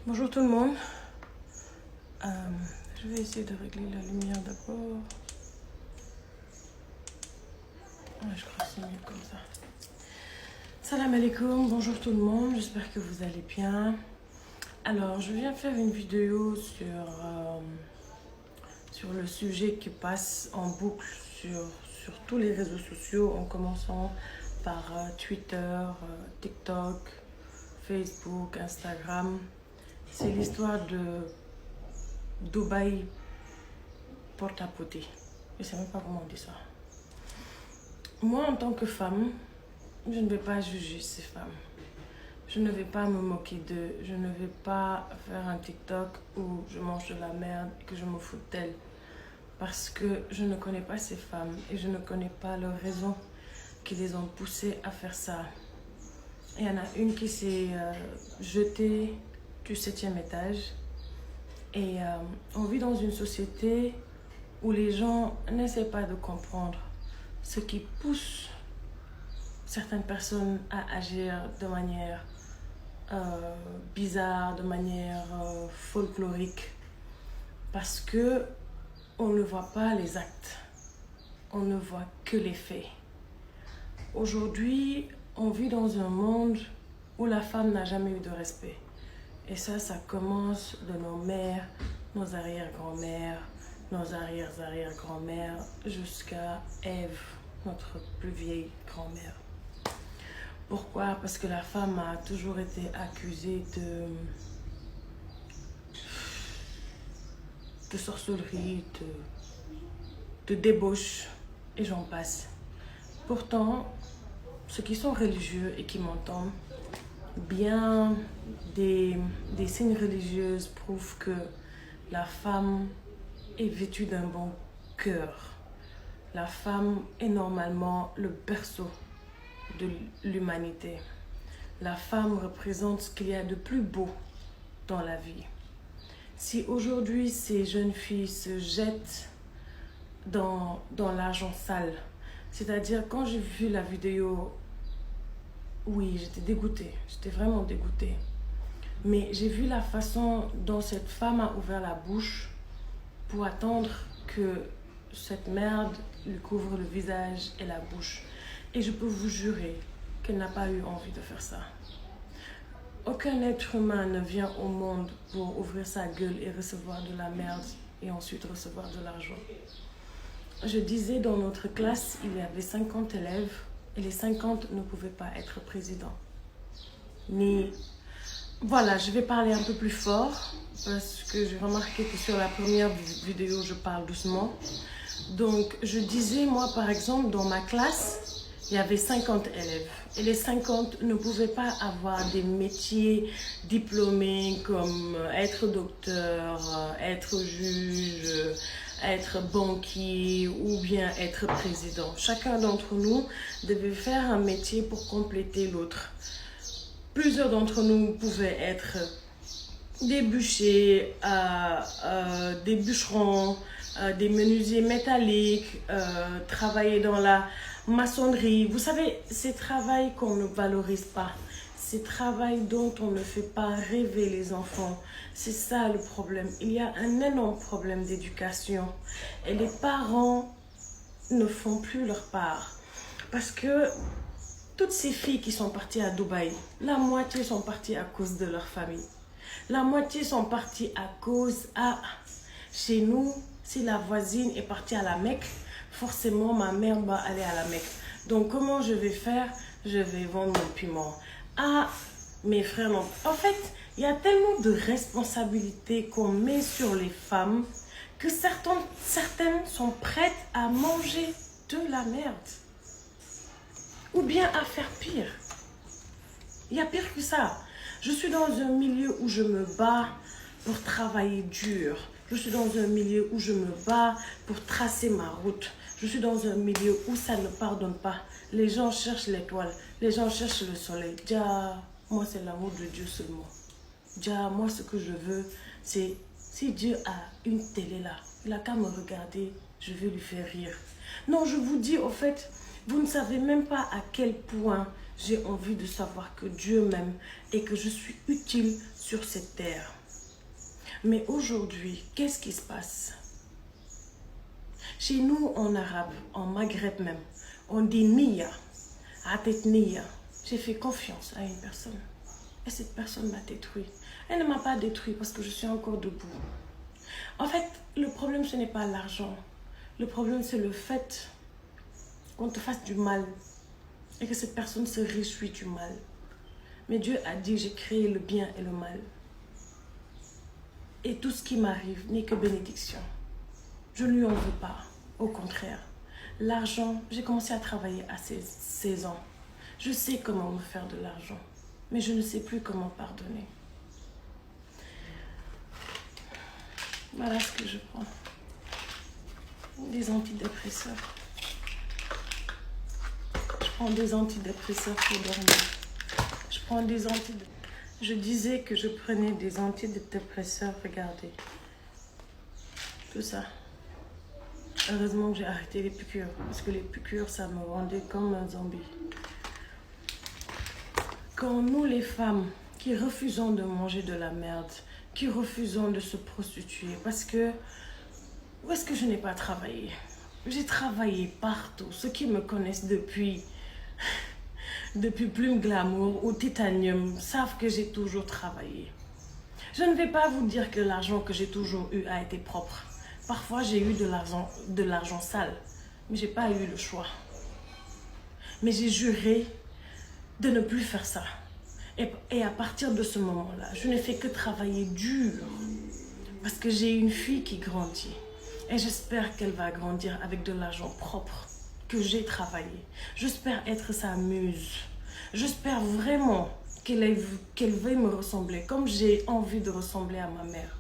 Bonjour tout le monde. Je vais essayer de régler la lumière d'abord. Ouais, je crois que c'est mieux comme ça. Salam alaikum, bonjour tout le monde, j'espère que vous allez bien. Alors, je viens faire une vidéo sur le sujet qui passe en boucle sur tous les réseaux sociaux, en commençant par Twitter, TikTok, Facebook, Instagram. C'est l'histoire de Dubaï porte-à-pote. Je ne sais même pas comment on dit ça. Moi, en tant que femme, je ne vais pas juger ces femmes. Je ne vais pas me moquer d'eux. Je ne vais pas faire un TikTok où je mange de la merde et que je me fous d'elles. Parce que je ne connais pas ces femmes et je ne connais pas leurs raisons qui les ont poussées à faire ça. Il y en a une qui s'est jetée du 7e étage. Et on vit dans une société où les gens n'essaient pas de comprendre ce qui pousse certaines personnes à agir de manière bizarre, de manière folklorique. Parce que on ne voit pas les actes, on ne voit que les faits. Aujourd'hui, on vit dans un monde où la femme n'a jamais eu de respect. Et ça commence de nos mères, nos arrière-grand-mères, nos arrière-arrière-grand-mères, jusqu'à Ève, notre plus vieille grand-mère. Pourquoi? Parce que la femme a toujours été accusée de sorcellerie, de débauche, et j'en passe. Pourtant, ceux qui sont religieux et qui m'entendent, bien des signes religieux prouvent que la femme est vêtue d'un bon cœur. La femme est normalement le berceau de l'humanité. La femme représente ce qu'il y a de plus beau dans la vie. Si aujourd'hui ces jeunes filles se jettent dans l'argent sale, c'est-à-dire quand j'ai vu la vidéo, oui, j'étais dégoûtée, j'étais vraiment dégoûtée. Mais j'ai vu la façon dont cette femme a ouvert la bouche pour attendre que cette merde lui couvre le visage et la bouche. Et je peux vous jurer qu'elle n'a pas eu envie de faire ça. Aucun être humain ne vient au monde pour ouvrir sa gueule et recevoir de la merde et ensuite recevoir de l'argent. Je disais dans notre classe, il y avait 50 élèves et les 50 ne pouvaient pas être présidents. Voilà, je vais parler un peu plus fort parce que j'ai remarqué que sur la première vidéo, je parle doucement. Donc, je disais, moi, par exemple, dans ma classe, il y avait 50 élèves. Et les 50 ne pouvaient pas avoir des métiers diplômés comme être docteur, être juge, être banquier ou bien être président. Chacun d'entre nous devait faire un métier pour compléter l'autre. Plusieurs d'entre nous pouvaient être des bûchers, des bûcherons, des menuisiers métalliques, travailler dans la maçonnerie. Vous savez, ces travails qu'on ne valorise pas, ces travails dont on ne fait pas rêver les enfants. C'est ça le problème. Il y a un énorme problème d'éducation et les parents ne font plus leur part. Parce que toutes ces filles qui sont parties à Dubaï, la moitié sont parties à cause de leur famille. La moitié sont parties à cause chez nous, si la voisine est partie à la Mecque, forcément ma mère va aller à la Mecque. Donc comment je vais faire? Je vais vendre mon piment. Mes frères non. En fait, il y a tellement de responsabilités qu'on met sur les femmes que certaines sont prêtes à manger de la merde. Ou bien à faire pire. Il y a pire que ça. Je suis dans un milieu où je me bats pour travailler dur. Je suis dans un milieu où je me bats pour tracer ma route. Je suis dans un milieu où ça ne pardonne pas. Les gens cherchent l'étoile. Les gens cherchent le soleil. Déjà, moi, c'est l'amour de Dieu seulement. Déjà, moi, ce que je veux, c'est si Dieu a une télé là, Il n'a qu'à me regarder, je vais lui faire rire. Non, je vous dis, au fait, vous ne savez même pas à quel point j'ai envie de savoir que Dieu m'aime et que je suis utile sur cette terre. Mais aujourd'hui, qu'est-ce qui se passe? Chez nous, en arabe, en Maghreb même, on dit niya, atet niya. J'ai fait confiance à une personne et cette personne m'a détruit. Elle ne m'a pas détruit parce que je suis encore debout. En fait, le problème, ce n'est pas l'argent. Le problème, c'est le fait qu'on te fasse du mal et que cette personne se réjouit du mal. Mais Dieu a dit, j'ai créé le bien et le mal. Et tout ce qui m'arrive n'est que bénédiction. Je ne lui en veux pas. Au contraire, l'argent, j'ai commencé à travailler à 16 ans. Je sais comment me faire de l'argent, mais je ne sais plus comment pardonner. Voilà ce que je prends. Des antidépresseurs. Je prends des antidépresseurs pour dormir. Je prends des antidépresseurs. Je disais que je prenais des antidépresseurs, regardez. Tout ça. Heureusement que j'ai arrêté les piqûres, parce que les piqûres, ça me rendait comme un zombie. Quand nous, les femmes, qui refusons de manger de la merde, qui refusons de se prostituer, parce que, où est-ce que je n'ai pas travaillé? J'ai travaillé partout. Ceux qui me connaissent depuis Plume Glamour ou Titanium savent que j'ai toujours travaillé. Je ne vais pas vous dire que l'argent que j'ai toujours eu a été propre. Parfois, j'ai eu de l'argent sale, mais je n'ai pas eu le choix. Mais j'ai juré de ne plus faire ça. Et à partir de ce moment-là, je ne fais que travailler dur. Parce que j'ai une fille qui grandit. Et j'espère qu'elle va grandir avec de l'argent propre que j'ai travaillé. J'espère être sa muse. J'espère vraiment qu'elle veuille me ressembler comme j'ai envie de ressembler à ma mère.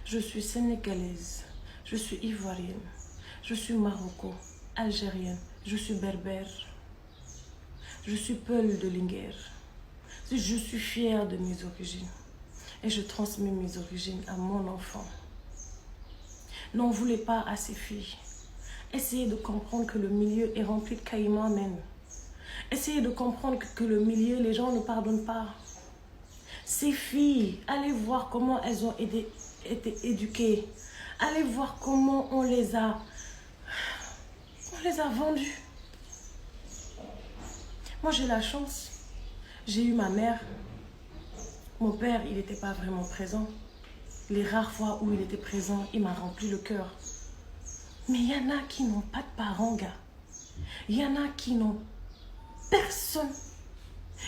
Je suis sénégalaise, je suis ivoirienne, je suis maroco, algérienne, je suis berbère, je suis peul de Linguère. Je suis fière de mes origines et je transmets mes origines à mon enfant. N'en voulez pas à ces filles. Essayez de comprendre que le milieu est rempli de caïmans naines. Essayez de comprendre que le milieu, les gens ne pardonnent pas. Ces filles, allez voir comment elles ont été éduquées. Allez voir comment on les a vendues. Moi, j'ai la chance. J'ai eu ma mère. Mon père, il n'était pas vraiment présent. Les rares fois où il était présent, il m'a rempli le cœur. Mais il y en a qui n'ont pas de parents, gars. Il y en a qui n'ont personne.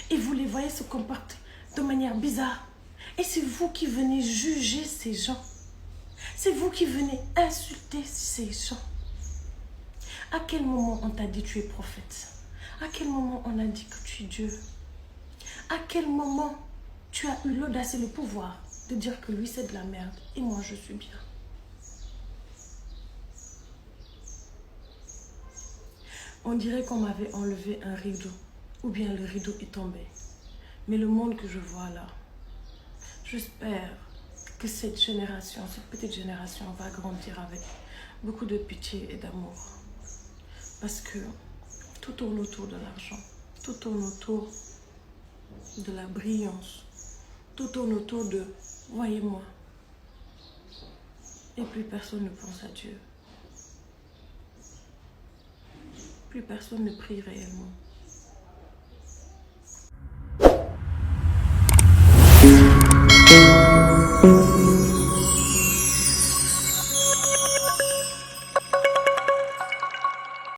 Et vous les voyez se comporter de manière bizarre. Et c'est vous qui venez juger ces gens. C'est vous qui venez insulter ces gens. À quel moment on t'a dit que tu es prophète? À quel moment on a dit que tu es Dieu? À quel moment tu as eu l'audace et le pouvoir de dire que lui c'est de la merde et moi je suis bien? On dirait qu'on m'avait enlevé un rideau, ou bien le rideau est tombé. Mais le monde que je vois là, j'espère que cette génération, cette petite génération va grandir avec beaucoup de pitié et d'amour. Parce que tout tourne autour de l'argent, tout tourne autour de la brillance, tout tourne autour de « voyez-moi ». Et plus personne ne pense à Dieu. Plus personne ne prie réellement.